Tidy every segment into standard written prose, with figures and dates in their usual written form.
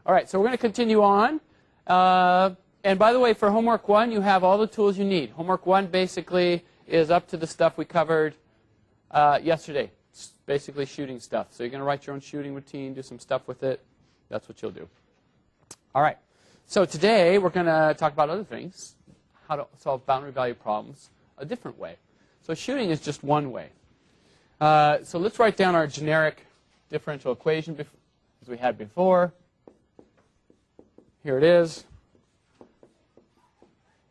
All right, so we're going to continue on. And by the way, for homework 1, you have all the tools you need. Homework 1 basically is up to the stuff we covered yesterday. It's basically shooting stuff. So you're going to write your own shooting routine, do some stuff with it. That's what you'll do. All right. So today we're going to talk about other things, how to solve boundary value problems a different way. So shooting is just one way. So let's write down our generic differential equation as we had before. Here it is.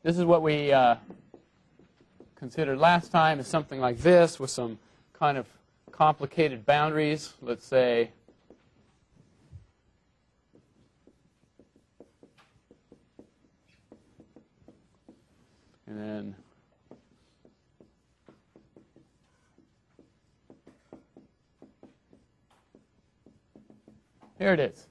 This is what we considered last time, is something like this with some kind of complicated boundaries. Let's say and then here it is.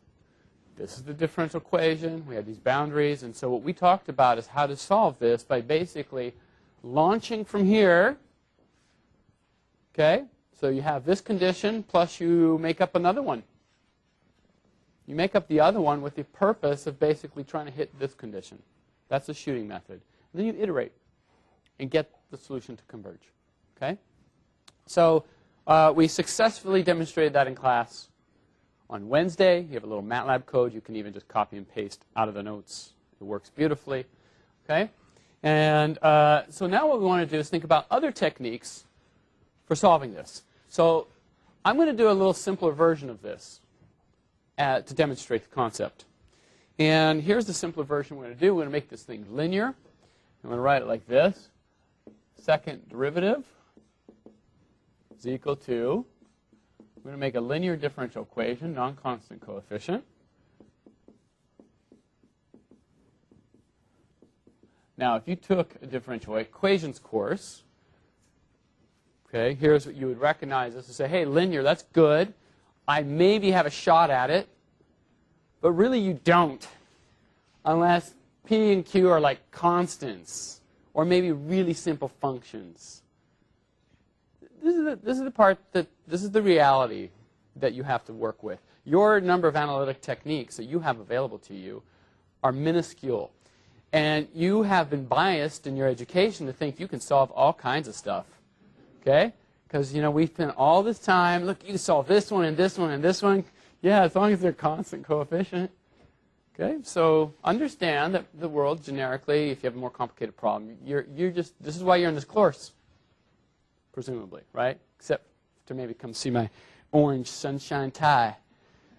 This is the differential equation. We have these boundaries. And so what we talked about is how to solve this by basically launching from here. Okay? So you have this condition, plus you make up another one. You make up the other one with the purpose of basically trying to hit this condition. That's the shooting method. And then you iterate and get the solution to converge. Okay? So we successfully demonstrated that in class. On Wednesday, you have a little MATLAB code. You can even just copy and paste out of the notes. It works beautifully. Okay? And so now what we want to do is think about other techniques for solving this. So I'm going to do a little simpler version of this to demonstrate the concept. And here's the simpler version we're going to do. We're going to make this thing linear. I'm going to write it like this. Second derivative is equal to, we're going to make a linear differential equation, non-constant coefficient. Now, if you took a differential equations course, okay, here's what you would recognize this to say, hey, linear, that's good. I maybe have a shot at it, but really you don't, unless P and Q are like constants, or maybe really simple functions. This is the part that, this is the reality that you have to work with. Your number of analytic techniques that you have available to you are minuscule. And you have been biased in your education to think you can solve all kinds of stuff. Okay? Because, you know, we spent all this time, look, you can solve this one and this one and this one. Yeah, as long as they're constant coefficient. Okay? So understand that the world generically, if you have a more complicated problem, you're just, this is why you're in this course. Presumably, right? Except to maybe come see my orange sunshine tie.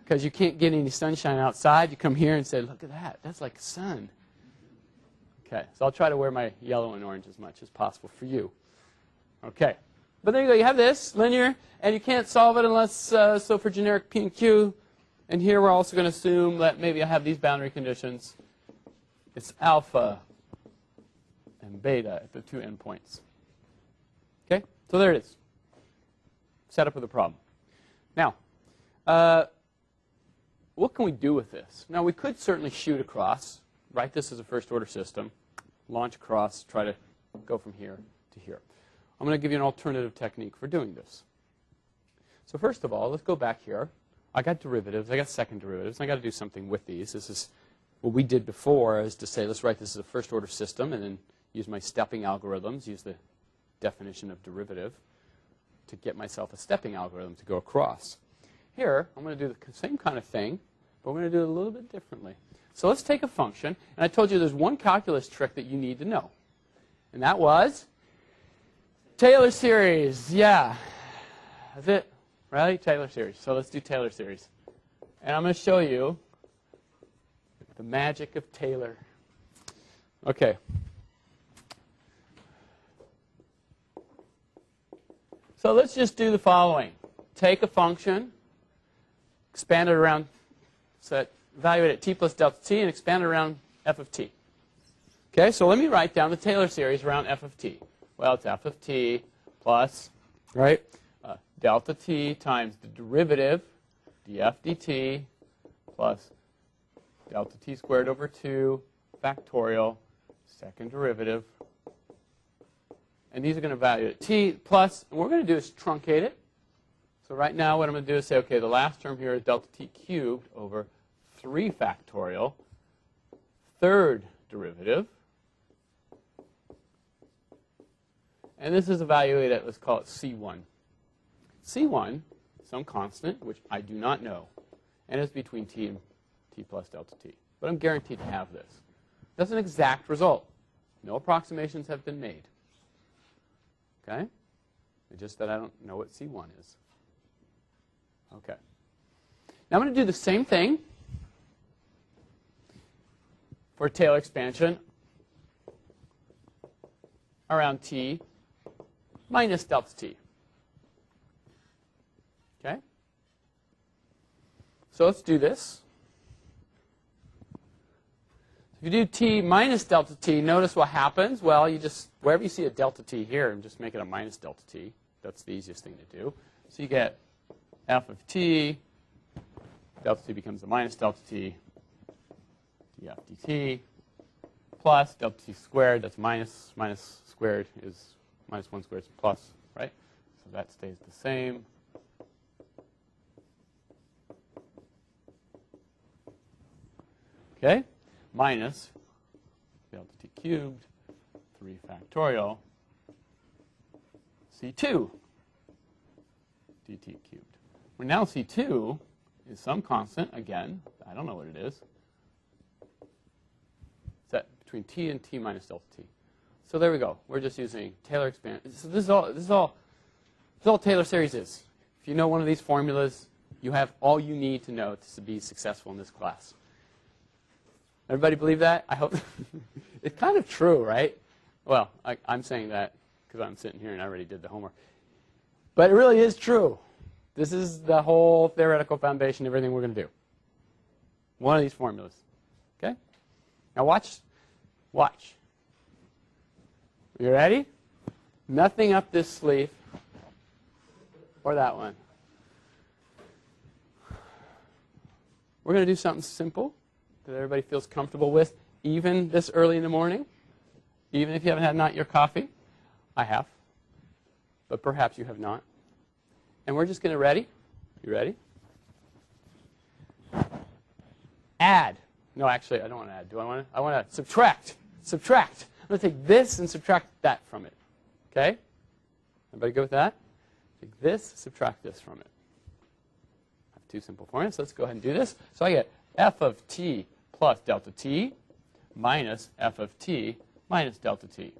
Because you can't get any sunshine outside. You come here and say, look at that. That's like sun. Okay, so I'll try to wear my yellow and orange as much as possible for you. Okay, but there you go. You have this, linear, and you can't solve it unless, so for generic P and Q. And here we're also going to assume that maybe I have these boundary conditions. It's alpha and beta at the two endpoints. Okay? So there it is. Setup of the problem. Now, what can we do with this? Now, we could certainly shoot across, write this as a first-order system, launch across, try to go from here to here. I'm going to give you an alternative technique for doing this. So first of all, let's go back here. I got derivatives. I got second derivatives. I got to do something with these. This is what we did before, is to say, let's write this as a first-order system and then use my stepping algorithms, use the definition of derivative to get myself a stepping algorithm to go across. Here, I'm going to do the same kind of thing, but we're going to do it a little bit differently. So let's take a function, and I told you there's one calculus trick that you need to know, and that was Taylor series. Yeah, that's it, right? Taylor series. So let's do Taylor series. And I'm going to show you the magic of Taylor. Okay. So let's just do the following. Take a function, expand it around, so evaluate it t plus delta t, and expand it around f of t. Okay, so let me write down the Taylor series around f of t. Well, it's f of t plus, right, delta t times the derivative, df dt, plus delta t squared over 2 factorial, second derivative. And these are going to evaluate t plus, and what we're going to do is truncate it. So right now what I'm going to do is say, okay, the last term here is delta t cubed over 3 factorial, third derivative. And this is evaluated at, let's call it C1. C1, some constant, which I do not know, and it's between t and t plus delta t. But I'm guaranteed to have this. That's an exact result. No approximations have been made. Okay? It's just that I don't know what C1 is. Okay. Now I'm going to do the same thing for Taylor expansion around t minus delta t. Okay? So let's do this. If you do t minus delta t, notice what happens. Well, you just, wherever you see a delta t here, and just make it a minus delta t. That's the easiest thing to do. So you get f of t, delta t becomes a minus delta t, df dt, plus delta t squared, that's minus squared is minus 1 squared is plus, right? So that stays the same. Okay? Minus delta t cubed, 3 factorial, C2 dt cubed. Well, now C2 is some constant, again, I don't know what it is. Set between t and t minus delta t. So there we go. We're just using Taylor expansion. So this is all Taylor series is. If you know one of these formulas, you have all you need to know to be successful in this class. Everybody believe that? I hope. It's kind of true, right? Well, I'm saying that because I'm sitting here and I already did the homework. But it really is true. This is the whole theoretical foundation of everything we're going to do. One of these formulas. Okay? Now watch. Watch. You ready? Nothing up this sleeve or that one. We're going to do something simple that everybody feels comfortable with, even this early in the morning, even if you haven't had not your coffee. I have, but perhaps you have not. And we're just going to ready. You ready? Add. No, actually, I don't want to add. Do I want to? I want to subtract. Subtract. I'm going to take this and subtract that from it. Okay? Everybody go with that? Take this, subtract this from it. I have two simple formulas. Let's go ahead and do this. So I get f of t plus delta t minus f of t minus delta t.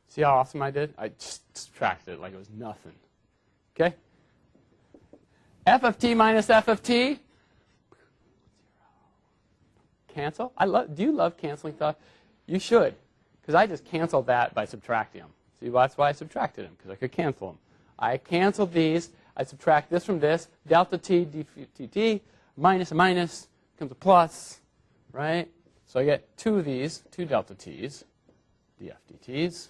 See how awesome I did? I just subtracted it like it was nothing. Okay? F of t minus f of t. Cancel. Do you love canceling stuff? You should, because I just canceled that by subtracting them. See, that's why I subtracted them, because I could cancel them. I canceled these. I subtract this from this. Delta t dt minus a minus becomes a plus, right? So I get two of these, two delta t's, df dt's.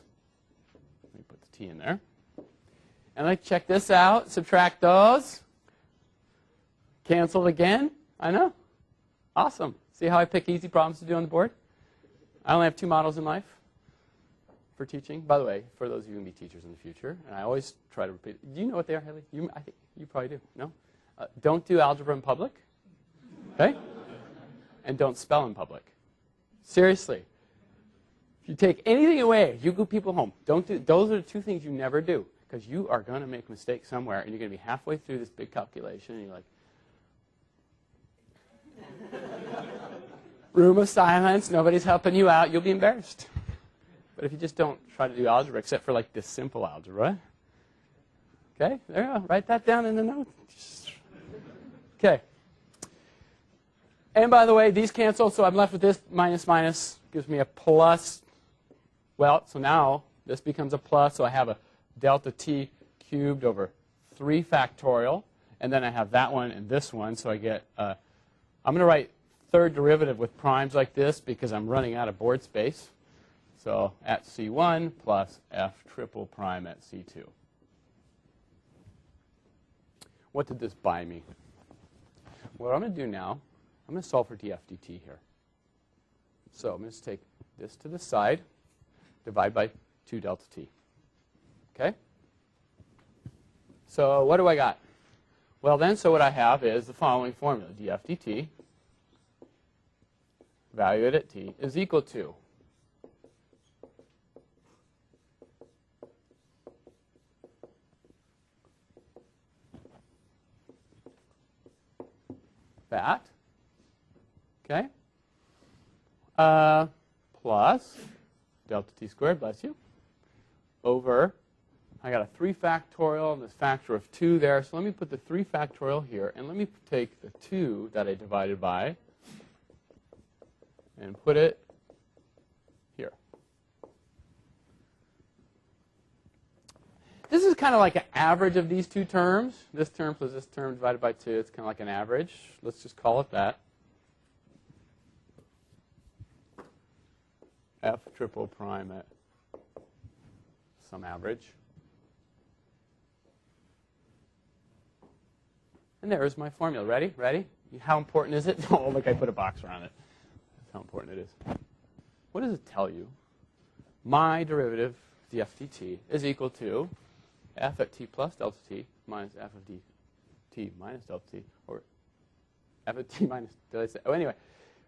Let me put the t in there. And I check this out. Subtract those. Cancel again. I know. Awesome. See how I pick easy problems to do on the board? I only have two models in life for teaching. By the way, for those of you who can be teachers in the future, and I always try to repeat it. Do you know what they are, Haley? I think you probably do. No? Don't do algebra in public. Okay? And don't spell in public. Seriously. If you take anything away, you go people home. Don't do. Those are the two things you never do, because you are going to make mistakes somewhere, and you're going to be halfway through this big calculation, and you're like, room of silence, nobody's helping you out, you'll be embarrassed. But if you just don't try to do algebra, except for like this simple algebra, okay, there you go. Write that down in the notes. Okay. And by the way, these cancel, so I'm left with this minus minus, gives me a plus. Well, so now this becomes a plus, so I have a delta t cubed over 3 factorial, and then I have that one and this one, so I get, I'm going to write third derivative with primes like this because I'm running out of board space. So at C1 plus f triple prime at C2. What did this buy me? What I'm going to do now, I'm going to solve for df dt here. So I'm going to take this to the side, divide by 2 delta t. Okay? So what do I got? Well, then, so what I have is the following formula. df dt, valued at t, is equal to that, okay, plus delta t squared, bless you, over, I got a 3 factorial and this factor of 2 there. So let me put the 3 factorial here, and let me take the 2 that I divided by and put it here. This is kind of like an average of these two terms. This term plus this term divided by 2. It's kind of like an average. Let's just call it that. F triple prime at some average. And there's my formula. Ready? Ready? How important is it? Oh, look, I put a box around it. That's how important it is. What does it tell you? My derivative, df dt, is equal to f at t plus delta t minus f of dt minus delta t, or f at t minus, did I say? Oh, anyway,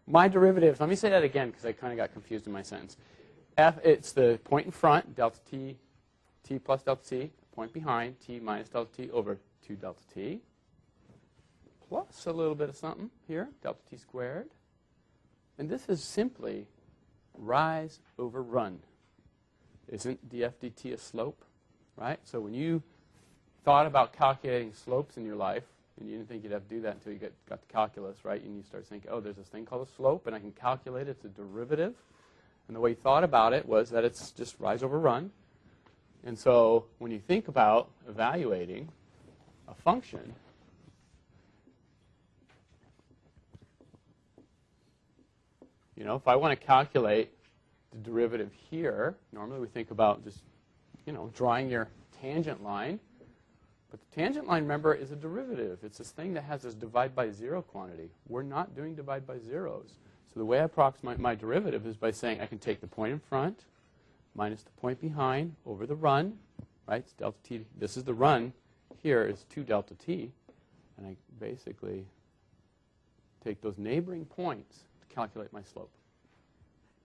my derivative, let me say that again because I kind of got confused in my sentence. It's the point in front, delta t, t plus delta t, point behind, t minus delta t over 2 delta t, plus a little bit of something here, delta t squared. And this is simply rise over run. Isn't df dt a slope, right? So when you thought about calculating slopes in your life, and you didn't think you'd have to do that until you got to calculus, right? And you start thinking, oh, there's this thing called a slope, and I can calculate it. It's a derivative. And the way you thought about it was that it's just rise over run. And so when you think about evaluating a function, you know, if I want to calculate the derivative here, normally we think about just, you know, drawing your tangent line. But the tangent line, remember, is a derivative. It's this thing that has this divide by 0 quantity. We're not doing divide by zeros. So the way I approximate my derivative is by saying I can take the point in front minus the point behind over the run, right? It's delta t. This is the run. Here is 2 delta t. And I basically take those neighboring points to calculate my slope.